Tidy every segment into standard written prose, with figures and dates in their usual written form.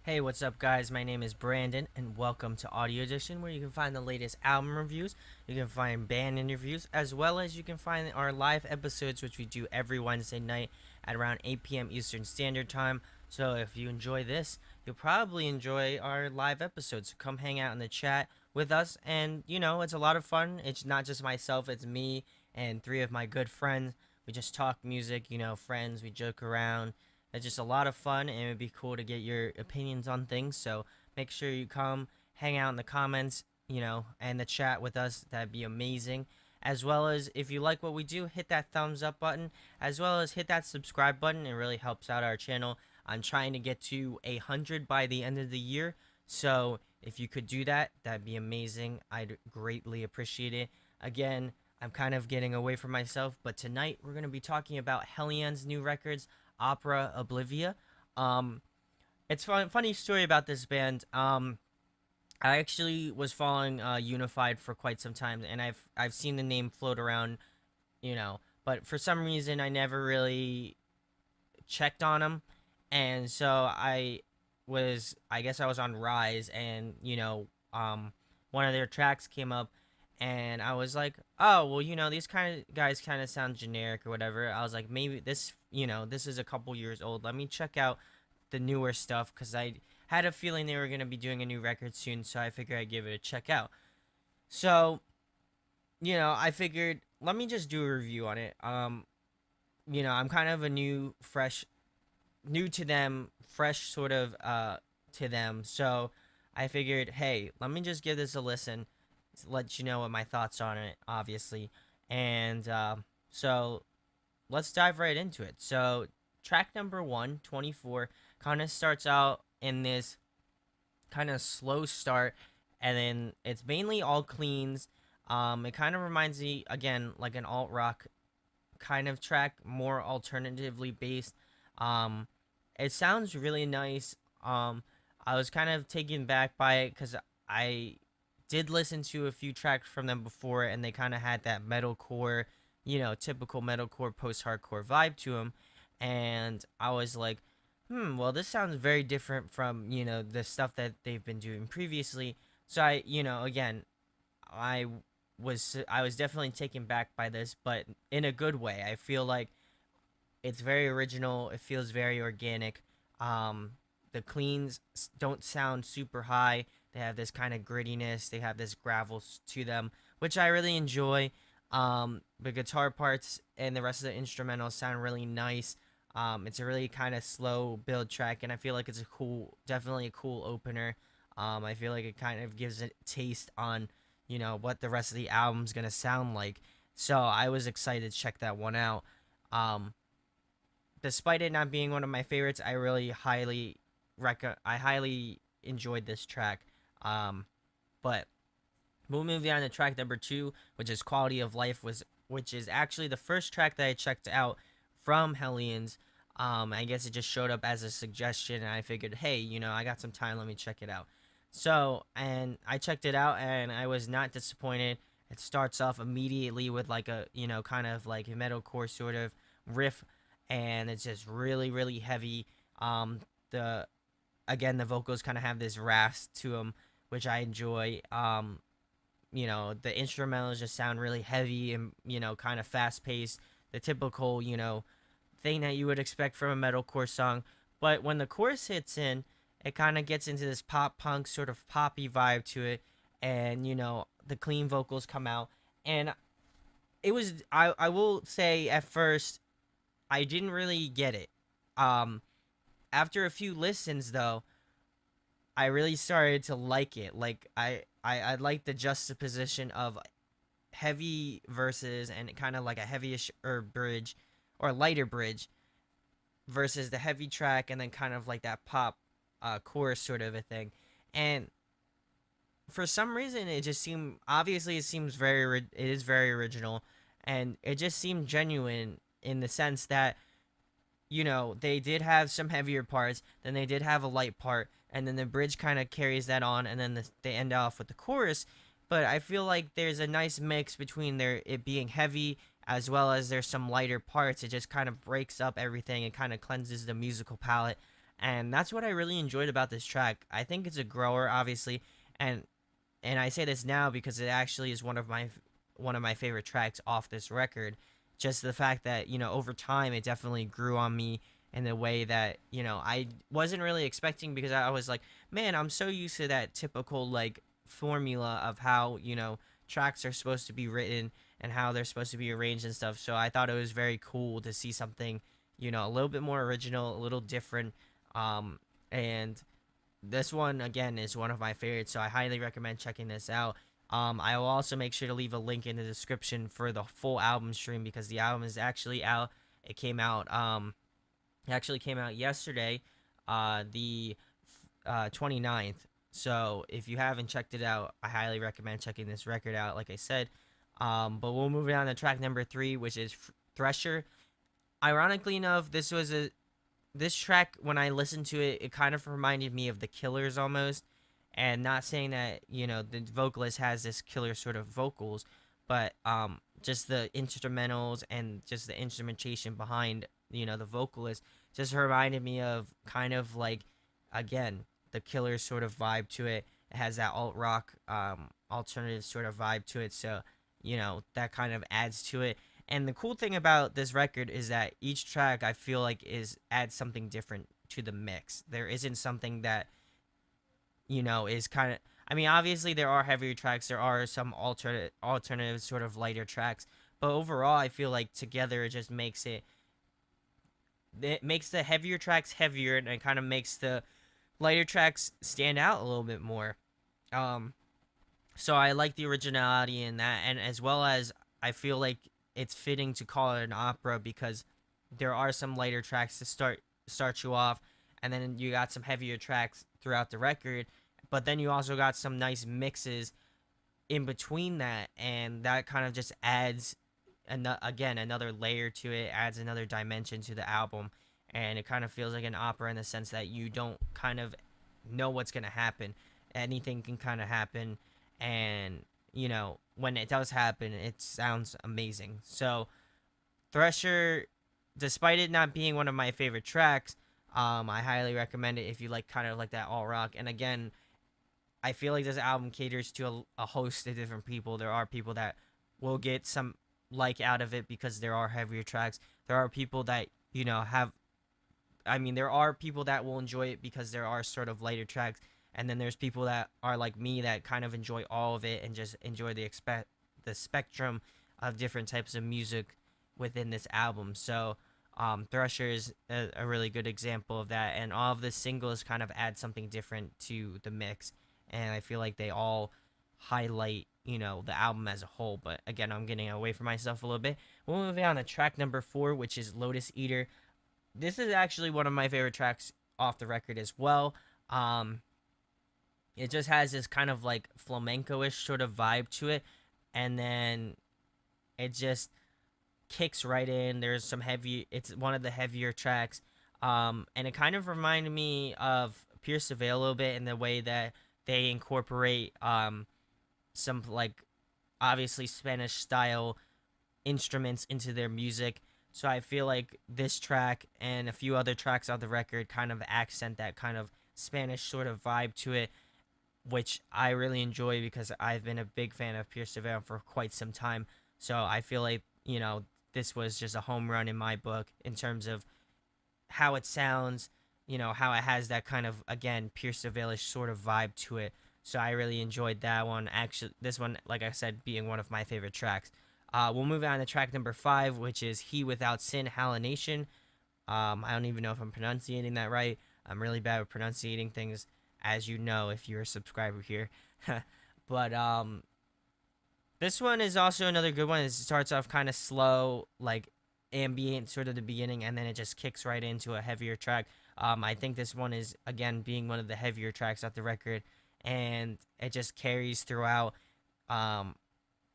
Hey, what's up, guys? My name is Brandon, and welcome to Audio Edition, where you can find the latest album reviews, you can find band interviews, as well as you can find our live episodes, which we do every Wednesday night at around 8 p.m. Eastern Standard Time. So, if you enjoy this, you'll probably enjoy our live episodes. So, come hang out in the chat with us, and it's a lot of fun. It's not just myself, it's me and three of my good friends. We just talk music, friends, we joke around. It's just a lot of fun, and it'd be cool to get your opinions on things. So make sure you come hang out in the comments, and the chat with us. That'd be amazing. As well as if you like what we do, hit that thumbs up button, as well as hit that subscribe button. It really helps out our channel. I'm trying to get to 100 by the end of the year. So if you could do that, that'd be amazing. I'd greatly appreciate it. Again, I'm kind of getting away from myself, but tonight we're going to be talking about Hellions' new records, Opera Oblivia. Um, it's funny story about this band. I actually was following Unified for quite some time, and I've seen the name float around, but for some reason I never really checked on them, and so I guess I was on Rise, and one of their tracks came up, and I was like, oh well, these kind of guys kind of sound generic or whatever. I was like, maybe this is a couple years old. Let me check out the newer stuff because I had a feeling they were gonna be doing a new record soon, so I figured I'd give it a check out. So I figured let me just do a review on it. I'm kind of a new to them, fresh sort of to them. So I figured, hey, let me just give this a listen, let you know what my thoughts on it, obviously. And so let's dive right into it. So track number 124 kind of starts out in this kind of slow start, and then it's mainly all cleans. It kind of reminds me again like an alt rock kind of track, more alternatively based. Um, it sounds really nice. I was kind of taken back by it because I did listen to a few tracks from them before, and they kind of had that metalcore, typical metalcore post-hardcore vibe to them, and I was like, well, this sounds very different from the stuff that they've been doing previously. So again, I I was definitely taken back by this, but in a good way. I feel like it's very original. It feels very organic. The cleans don't sound super high. They have this kind of grittiness. They have this gravel to them, which I really enjoy. The guitar parts and the rest of the instrumentals sound really nice. It's a really kind of slow build track, and I feel like it's definitely a cool opener. I feel like it kind of gives a taste on, what the rest of the album's gonna sound like. So I was excited to check that one out. Um, Despite it not being one of my favorites, I highly enjoyed this track. Um, but we'll move on to track number 2, which is Quality of Life, which is actually the first track that I checked out from Hellions. I guess it just showed up as a suggestion, and I figured, hey, I got some time, let me check it out. So, and I checked it out, and I was not disappointed. It starts off immediately with like a, kind of like a metalcore sort of riff, and it's just really, really heavy. The Again, the vocals kind of have this rasp to them, which I enjoy. The instrumentals just sound really heavy and kind of fast paced, the typical thing that you would expect from a metalcore song. But when the chorus hits in, it kind of gets into this pop punk sort of poppy vibe to it, and the clean vocals come out, and it was I will say at first I didn't really get it. Um, After a few listens though, I really started to like it. Like I like the juxtaposition of heavy verses and kind of like a heavyish or bridge or lighter bridge versus the heavy track, and then kind of like that pop chorus sort of a thing. And for some reason it just seemed, obviously it seems it is very original, and it just seemed genuine in the sense that they did have some heavier parts, then they did have a light part, and then the bridge kind of carries that on, and then they end off with the chorus. But I feel like there's a nice mix between it being heavy as well as there's some lighter parts. It just kind of breaks up everything and kind of cleanses the musical palette. And that's what I really enjoyed about this track. I think it's a grower, obviously, and I say this now because it actually is one of my favorite tracks off this record. Just the fact that over time it definitely grew on me in the way that I wasn't really expecting, because I was like, man, I'm so used to that typical like formula of how tracks are supposed to be written and how they're supposed to be arranged and stuff. So I thought it was very cool to see something a little bit more original, a little different. And this one again is one of my favorites, so I highly recommend checking this out. I will also make sure to leave a link in the description for the full album stream, because the album is actually out. It came out it actually came out yesterday, the 29th. So if you haven't checked it out, I highly recommend checking this record out, like I said. But we'll move on to track number 3, which is Thresher. Ironically enough, this track, when I listened to it, it kind of reminded me of the Killers almost. And not saying that the vocalist has this killer sort of vocals, but just the instrumentals and just the instrumentation behind the vocalist just reminded me of kind of like, again, the Killers sort of vibe to it. It has that alt rock alternative sort of vibe to it, so that kind of adds to it. And the cool thing about this record is that each track, I feel like, adds something different to the mix. There isn't something that is kind of, I mean, obviously there are heavier tracks, there are some alternative sort of lighter tracks, but overall I feel like together it just makes the heavier tracks heavier, and it kind of makes the lighter tracks stand out a little bit more. Um so I like the originality in that, and as well as I feel like it's fitting to call it an opera, because there are some lighter tracks to start you off, and then you got some heavier tracks throughout the record, but then you also got some nice mixes in between that, and that kind of just adds again another layer to it, adds another dimension to the album, and it kind of feels like an opera in the sense that you don't kind of know what's going to happen. Anything can kind of happen, and when it does happen, it sounds amazing. So Thresher, despite it not being one of my favorite tracks, I highly recommend it if you like kind of like that alt rock. And again, I feel like this album caters to a host of different people. There are people that will get some out of it because there are heavier tracks. There are people that there are people that will enjoy it because there are sort of lighter tracks, and then there's people that are like me that kind of enjoy all of it and just enjoy the spectrum of different types of music within this album. So Thresher is a really good example of that, and all of the singles kind of add something different to the mix, and I feel like they all highlight the album as a whole. But again, I'm getting away from myself a little bit. We'll move on to track number 4, which is Lotus Eater. This is actually one of my favorite tracks off the record as well. It just has this kind of like flamenco-ish sort of vibe to it, and then it just kicks right in. There's some heavy, it's one of the heavier tracks, and it kind of reminded me of Pierce the Veil a little bit in the way that they incorporate some like obviously Spanish style instruments into their music. So I feel like this track and a few other tracks on the record kind of accent that kind of Spanish sort of vibe to it, which I really enjoy because I've been a big fan of Pierce the Veil for quite some time. So I feel like, this was just a home run in my book in terms of how it sounds, how it has that kind of, again, Pierce the Veil-ish sort of vibe to it. So I really enjoyed that one. Actually, this one, like I said, being one of my favorite tracks. We'll move on to track number 5, which is He Without Sin, Hallination. I don't even know if I'm pronouncing that right. I'm really bad with pronouncing things, as you know, if you're a subscriber here. But this one is also another good one. It starts off kind of slow, like ambient sort of the beginning, and then it just kicks right into a heavier track. I think this one is, again, being one of the heavier tracks off the record, and it just carries throughout.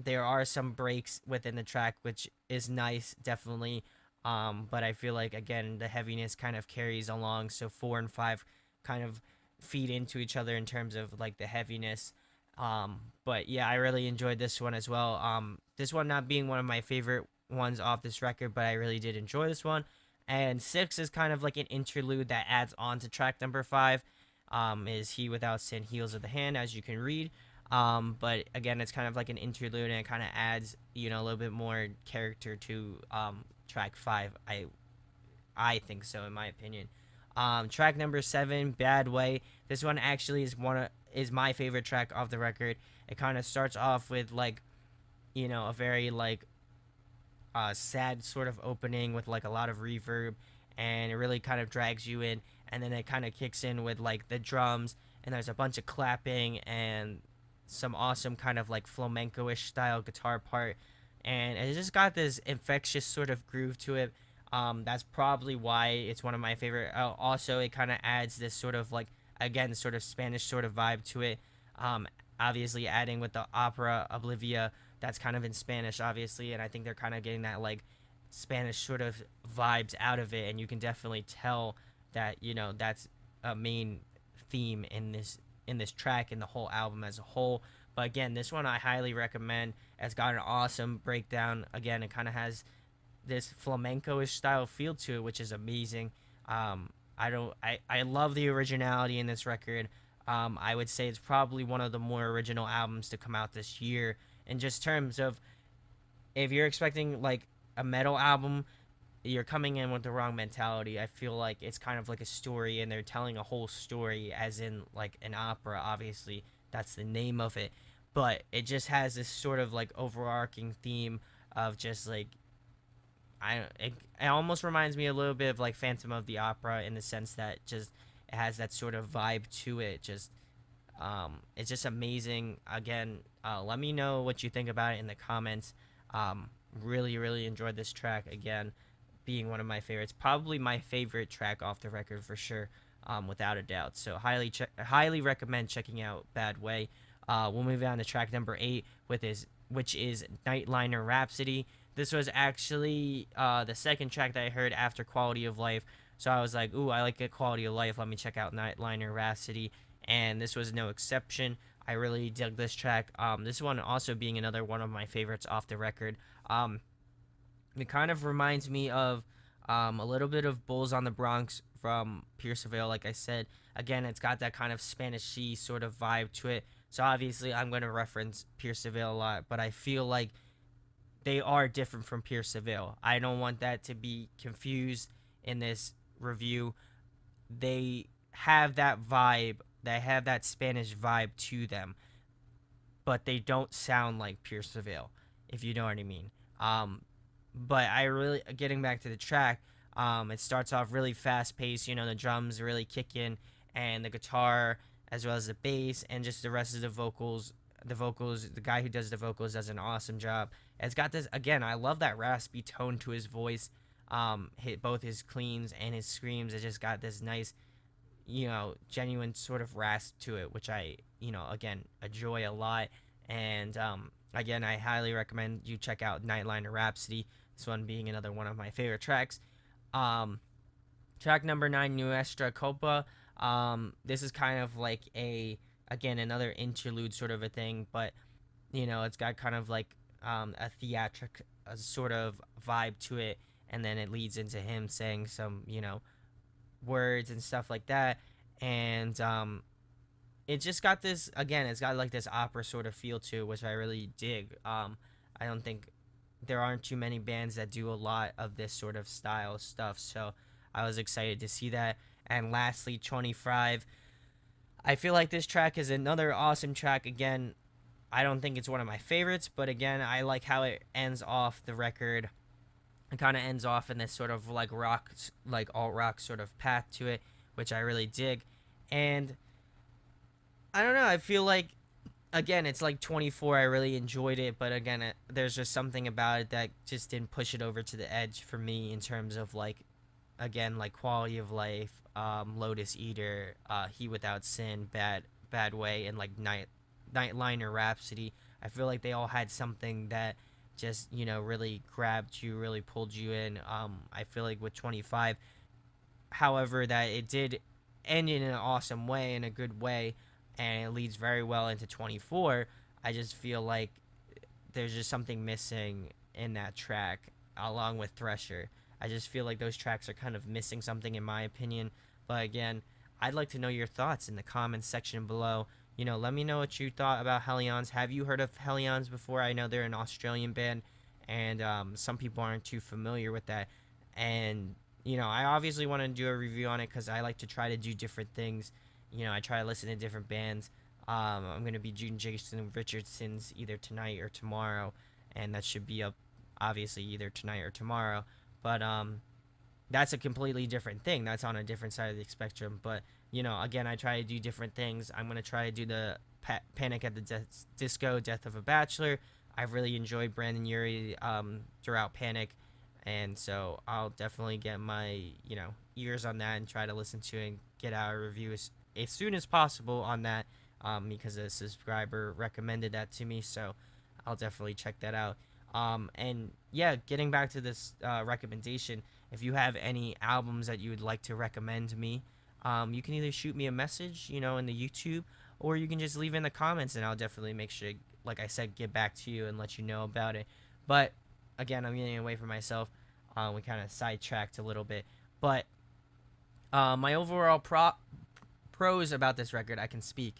There are some breaks within the track, which is nice, definitely. But I feel like, again, the heaviness kind of carries along. So 4 and 5 kind of feed into each other in terms of like the heaviness. But yeah, I really enjoyed this one as well. This one not being one of my favorite ones off this record, but I really did enjoy this one. And 6 is kind of like an interlude that adds on to track number 5. Is He Without Sin Heals of the Hand, as you can read. But again, it's kind of like an interlude, and it kind of adds, a little bit more character to track 5. I think so, in my opinion. Track number 7, Bad Way. This one actually is my favorite track off the record. It kind of starts off with like, a very like sad sort of opening with like a lot of reverb, and it really kind of drags you in, and then it kind of kicks in with like the drums, and there's a bunch of clapping and some awesome kind of like flamenco-ish style guitar part, and it just got this infectious sort of groove to it. That's probably why it's one of my favorite. Also, it kind of adds this sort of like, again, sort of Spanish sort of vibe to it. Um, Obviously adding with the opera Oblivia, that's kind of in Spanish, obviously, and I think they're kind of getting that like Spanish sort of vibes out of it, and you can definitely tell that that's a main theme in this track and the whole album as a whole. But again, this one I highly recommend. It's got an awesome breakdown. Again, it kind of has this flamenco-ish style feel to it, which is amazing. I love the originality in this record. I would say it's probably one of the more original albums to come out this year. In just terms of, if you're expecting like a metal album, you're coming in with the wrong mentality. I feel like it's kind of like a story, and they're telling a whole story, as in like an opera. Obviously, that's the name of it, but it just has this sort of like overarching theme of just like, it almost reminds me a little bit of like Phantom of the Opera, in the sense that just it has that sort of vibe to it. It's just amazing. Again, let me know what you think about it in the comments. Really enjoyed this track. Again, being one of my favorites, probably my favorite track off the record for sure, without a doubt. So highly recommend checking out Bad Way. We'll move on to track number 8, which is Nightliner Rhapsody. This was actually the second track that I heard after Quality of Life. So I was like, ooh, I like a Quality of Life. Let me check out Nightliner Rhapsody. And this was no exception. I really dug this track. This one also being another one of my favorites off the record. It kind of reminds me of a little bit of Bulls on the Bronx from Pierce the Veil, like I said. Again, it's got that kind of Spanish-y sort of vibe to it. So obviously I'm going to reference Pierce the Veil a lot, but I feel like they are different from Pierce the Veil. I don't want that to be confused in this review. They have that vibe, they have that Spanish vibe to them, but they don't sound like Pierce the Veil, if you know what I mean. But I really, getting back to the track, it starts off really fast paced. The drums really kick in, and the guitar, as well as the bass, and just the rest of the vocals. The guy who does the vocals does an awesome job. It's got this, again, I love that raspy tone to his voice. Hit both his cleans and his screams. It just got this nice, genuine sort of rasp to it, which I, again, enjoy a lot. And again, I highly recommend you check out Nightliner Rhapsody. This one being another one of my favorite tracks. Track number 9, Nuestra Copa. This is kind of like again, another interlude sort of a thing, but it's got kind of like a theatric sort of vibe to it, and then it leads into him saying some words and stuff like that, and it just got this, again, it's got like this opera sort of feel to it, which I really dig. I don't think there aren't too many bands that do a lot of this sort of style stuff, so I was excited to see that. And lastly, 25. I feel like this track is another awesome track. Again, I don't think it's one of my favorites, but again, I like how it ends off the record. It kind of ends off in this sort of like rock, like alt rock sort of path to it, which I really dig. And I don't know, I feel like, again, it's like 24. I really enjoyed it, but again, there's just something about it that just didn't push it over to the edge for me in terms of like, again, like Quality of Life, Lotus Eater, He Without Sin, Bad Way, and like Nightliner Rhapsody. I feel like they all had something that just really grabbed you, really pulled you in. I feel like with 25, however, that it did end in an awesome way, in a good way, and it leads very well into 24. I just feel like there's just something missing in that track, along with Thresher. I just feel like those tracks are kind of missing something in my opinion. But again, I'd like to know your thoughts in the comments section below. Let me know what you thought about Hellions. Have you heard of Hellions before? I know they're an Australian band, and some people aren't too familiar with that. And I obviously want to do a review on it because I like to try to do different things. I try to listen to different bands. I'm gonna be doing Jason Richardson's either tonight or tomorrow, and that should be up obviously either tonight or tomorrow. But that's a completely different thing. That's on a different side of the spectrum. But again, I try to do different things. I'm gonna try to do the Panic at the Disco, Death of a Bachelor. I've really enjoyed Brandon Urie throughout Panic, and so I'll definitely get my ears on that and try to listen to it and get out a review as soon as possible on that, because a subscriber recommended that to me. So I'll definitely check that out. And yeah, getting back to this recommendation, if you have any albums that you would like to recommend to me, you can either shoot me a message, in the YouTube, or you can just leave in the comments, and I'll definitely make sure, like I said, get back to you and let you know about it. But again, I'm getting away from myself. We kind of sidetracked a little bit, but my overall pros about this record, I can speak,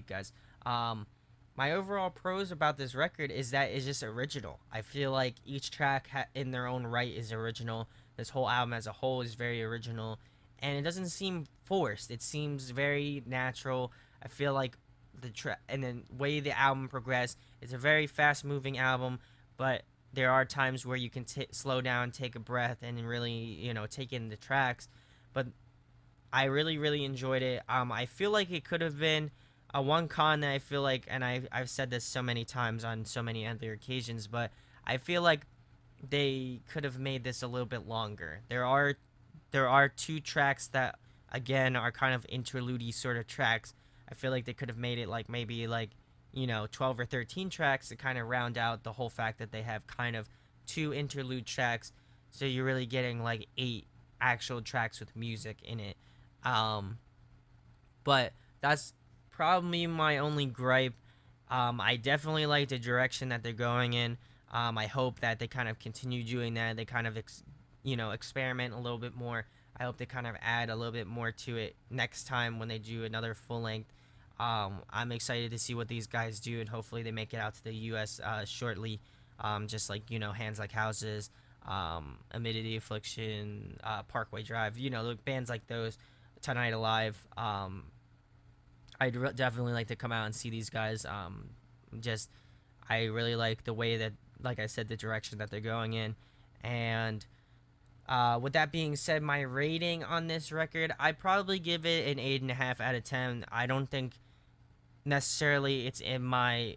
guys. My overall pros about this record is that it's just original. I feel like each track in their own right is original. This whole album as a whole is very original, and it doesn't seem forced. It seems very natural. I feel like and then way the album progressed, it's a very fast moving album, but there are times where you can slow down, take a breath, and really take in the tracks. But I really, really enjoyed it. I feel like it could have been one con that I feel like, and I've said this so many times on so many other occasions, but I feel like they could have made this a little bit longer. There are two tracks that again are kind of interlude sort of tracks. I feel like they could have made it like maybe like 12 or 13 tracks to kind of round out the whole fact that they have kind of two interlude tracks, so you're really getting like 8 actual tracks with music in it. But that's probably my only gripe. I definitely like the direction that they're going in. I hope that they kind of continue doing that. They kind of experiment a little bit more. I hope they kind of add a little bit more to it next time when they do another full length. I'm excited to see what these guys do, and hopefully they make it out to the U.S. Shortly. Just like Hands Like Houses, Amidity Affliction, Parkway Drive. Bands like those, Tonight Alive. I'd definitely like to come out and see these guys. I really like the way that, like I said, the direction that they're going in. And with that being said, my rating on this record, I'd probably give it an 8.5 out of 10. I don't think necessarily it's in my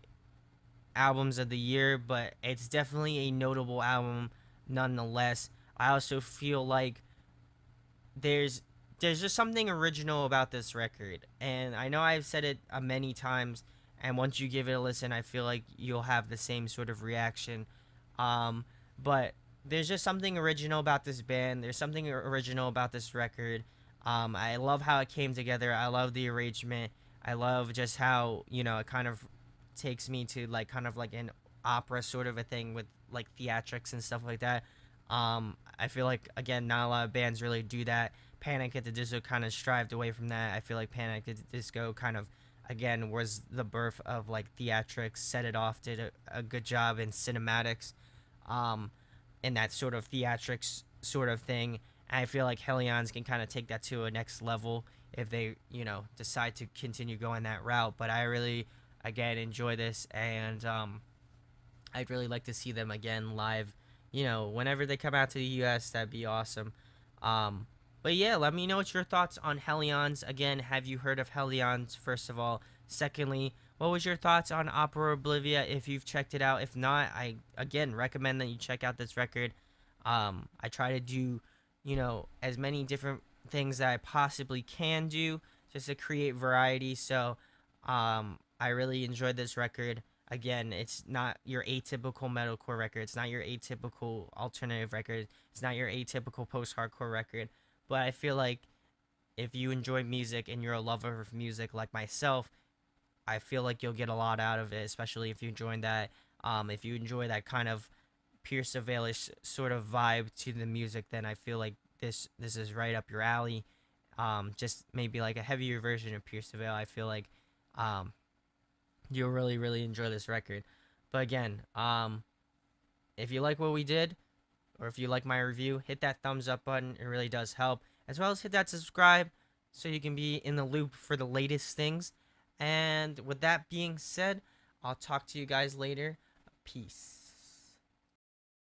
albums of the year, but it's definitely a notable album nonetheless. I also feel like there's just something original about this record, and I know I've said it many times, and once you give it a listen, I feel like you'll have the same sort of reaction. But there's just something original about this band. There's something original about this record. I love how it came together. I love the arrangement. I love just how it kind of takes me to like kind of like an opera sort of a thing with like theatrics and stuff like that. I feel like, again, not a lot of bands really do that. Panic at the Disco kind of strived away from that. I feel like Panic at the Disco kind of, again, was the birth of like theatrics, set it off, did a good job in cinematics, in that sort of theatrics sort of thing. And I feel like Hellions can kind of take that to a next level if they, decide to continue going that route. But I really, again, enjoy this, and I'd really like to see them again live. Whenever they come out to the U.S., that'd be awesome. But yeah, let me know what your thoughts on Hellions. Again, have you heard of Hellions, first of all? Secondly, what was your thoughts on Opera Oblivia if you've checked it out? If not, I, again, recommend that you check out this record. I try to do, as many different things that I possibly can do just to create variety. So I really enjoyed this record. Again, it's not your atypical metalcore record. It's not your atypical alternative record. It's not your atypical post-hardcore record. But I feel like if you enjoy music and you're a lover of music like myself, I feel like you'll get a lot out of it, especially if you enjoy that. If you enjoy that kind of Pierce the Veilish sort of vibe to the music, then I feel like this is right up your alley. Just maybe like a heavier version of Pierce the Veil. I feel like um, you'll really enjoy this record. But again, if you like what we did, or if you like my review, hit that thumbs up button. It really does help. As well as hit that subscribe so you can be in the loop for the latest things. And with that being said, I'll talk to you guys later. Peace.